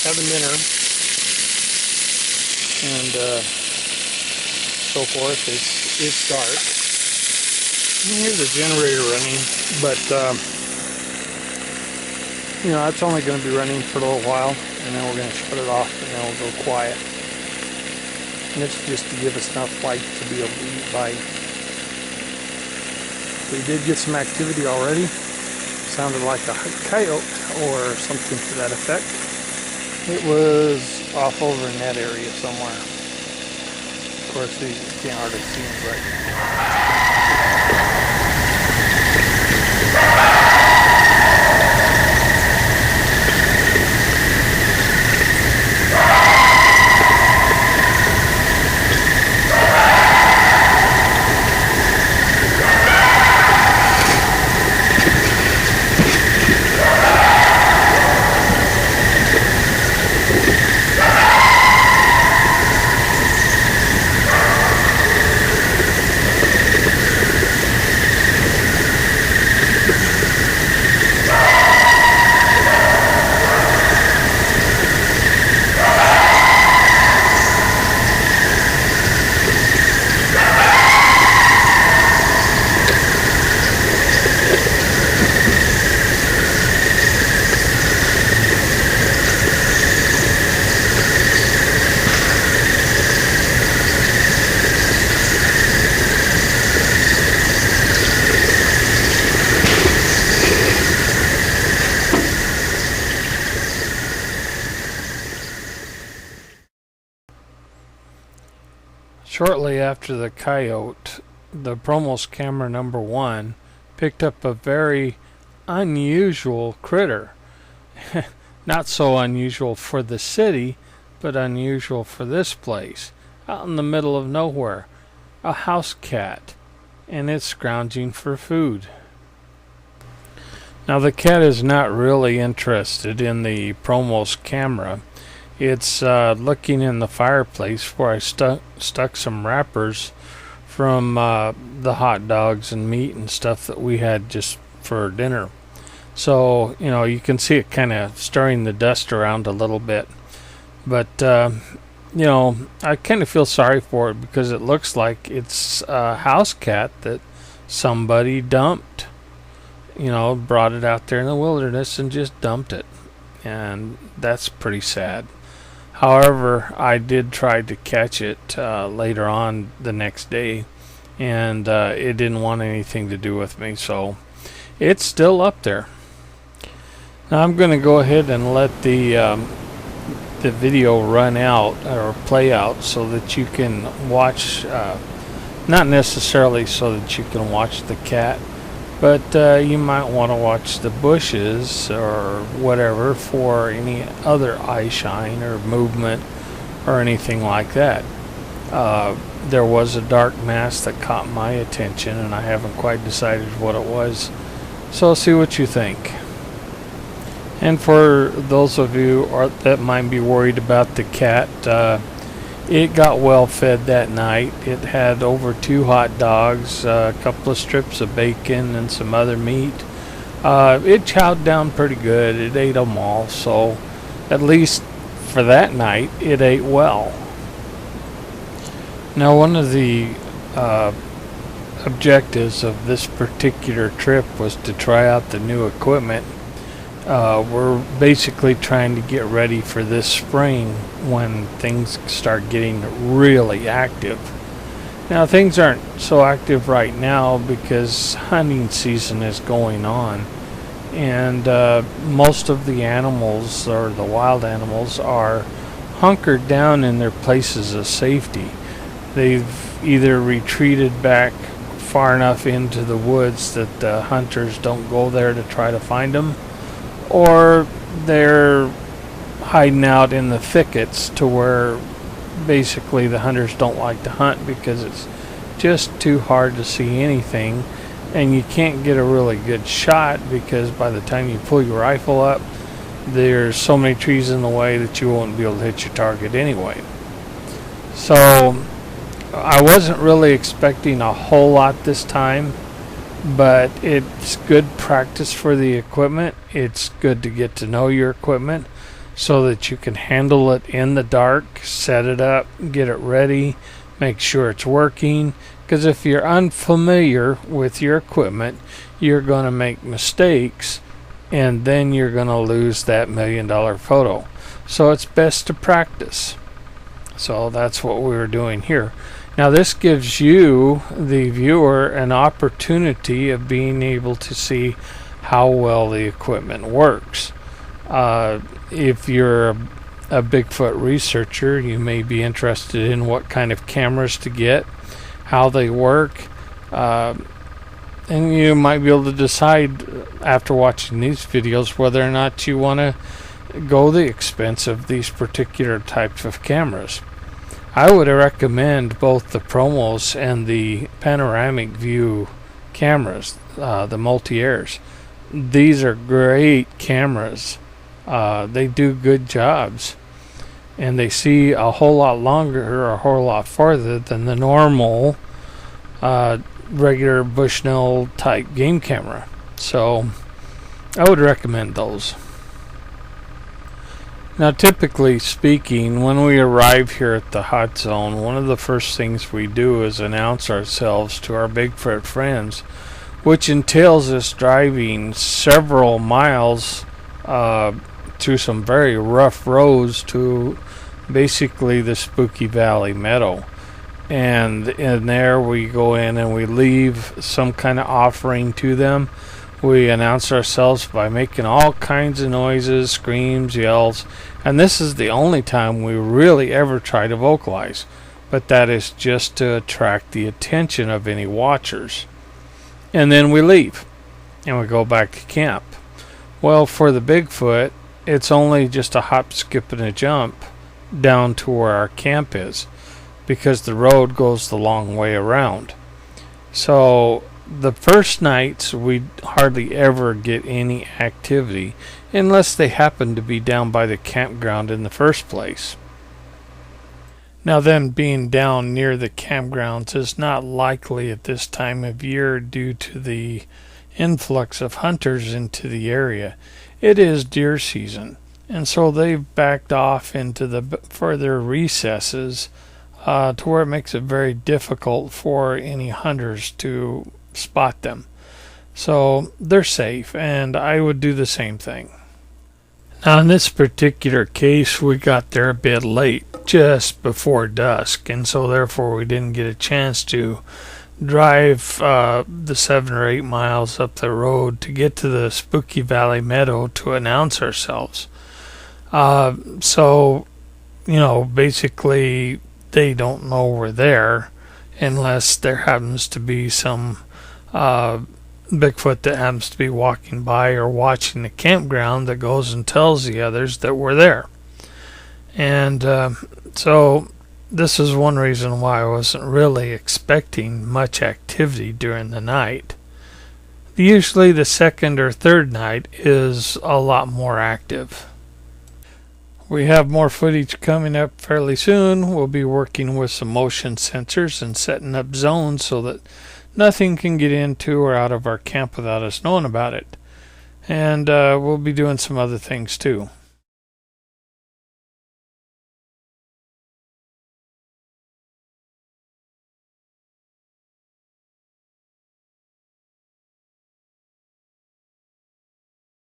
having dinner, and so forth. It's dark. You can hear the generator running, but it's only going to be running for a little while, and then we're going to shut it off, and then we'll go quiet. And it's just to give us enough light to be able to eat by. We did get some activity already. Sounded like a coyote or something to that effect. It was off over in that area somewhere. Of course, you can't hardly see him right now. Shortly after the coyote, the Promos camera number 1 picked up a very unusual critter. Not so unusual for the city, but unusual for this place. Out in the middle of nowhere. A house cat. And it's scrounging for food. Now the cat is not really interested in the Promos camera. It's looking in the fireplace where I stuck some wrappers from the hot dogs and meat and stuff that we had just for dinner. So, you can see it kind of stirring the dust around a little bit. But, I kind of feel sorry for it because it looks like it's a house cat that somebody dumped. Brought it out there in the wilderness and just dumped it. And that's pretty sad. However, I did try to catch it later on the next day, and it didn't want anything to do with me, so it's still up there. Now I'm going to go ahead and let the video run out or play out so that you can watch, not necessarily so that you can watch the cat, but you might want to watch the bushes or whatever for any other eye shine or movement or anything like that. There was a dark mass that caught my attention, and I haven't quite decided what it was. So I'll see what you think. And for those of you that might be worried about the cat, it got well fed that night. It had over 2 hot dogs, a couple of strips of bacon, and some other meat. It chowed down pretty good. It ate them all, so at least for that night, it ate well. Now, one of the objectives of this particular trip was to try out the new equipment. We're basically trying to get ready for this spring when things start getting really active. Now things aren't so active right now because hunting season is going on, and most of the animals, or the wild animals, are hunkered down in their places of safety. They've either retreated back far enough into the woods that the hunters don't go there to try to find them, or they're hiding out in the thickets to where basically the hunters don't like to hunt because it's just too hard to see anything, and you can't get a really good shot because by the time you pull your rifle up, there's so many trees in the way that you won't be able to hit your target anyway. So I wasn't really expecting a whole lot this time, but it's good practice for the equipment. It's good to get to know your equipment. so that you can handle it in the dark, set it up, get it ready, make sure it's working. Because if you're unfamiliar with your equipment, you're going to make mistakes, and then you're going to lose that $1 million photo. So it's best to practice. So that's what we're doing here. Now this gives you, the viewer, an opportunity of being able to see how well the equipment works. If you're a Bigfoot researcher, you may be interested in what kind of cameras to get, how they work, and you might be able to decide after watching these videos whether or not you want to go the expense of these particular types of cameras. I would recommend both the Promos and the panoramic view cameras, the multi-airs. These are great cameras. They do good jobs, and they see a whole lot longer or a whole lot farther than the normal regular Bushnell type game camera. So I would recommend those. Now, typically speaking, when we arrive here at the hot zone, one of the first things we do is announce ourselves to our Bigfoot friends, which entails us driving several miles through some very rough roads to basically the Spooky Valley Meadow. And in there we go in and we leave some kind of offering to them. We announce ourselves by making all kinds of noises, screams, yells, and this is the only time we really ever try to vocalize, but that is just to attract the attention of any watchers. And then we leave and we go back to camp. Well, for the Bigfoot, it's only just a hop, skip, and a jump down to where our camp is, because the road goes the long way around. So the first nights we hardly ever get any activity unless they happen to be down by the campground in the first place. Now, them being down near the campgrounds is not likely at this time of year due to the influx of hunters into the area. It is deer season, and so they've backed off into the further recesses to where it makes it very difficult for any hunters to spot them. So they're safe, and I would do the same thing. Now, in this particular case, we got there a bit late, just before dusk, and so therefore we didn't get a chance to drive the 7 or 8 miles up the road to get to the Spooky Valley Meadow to announce ourselves. So, basically they don't know we're there unless there happens to be some Bigfoot that happens to be walking by or watching the campground that goes and tells the others that we're there. And so this is one reason why I wasn't really expecting much activity during the night. Usually the second or third night is a lot more active. We have more footage coming up fairly soon. We'll be working with some motion sensors and setting up zones so that nothing can get into or out of our camp without us knowing about it. And we'll be doing some other things too.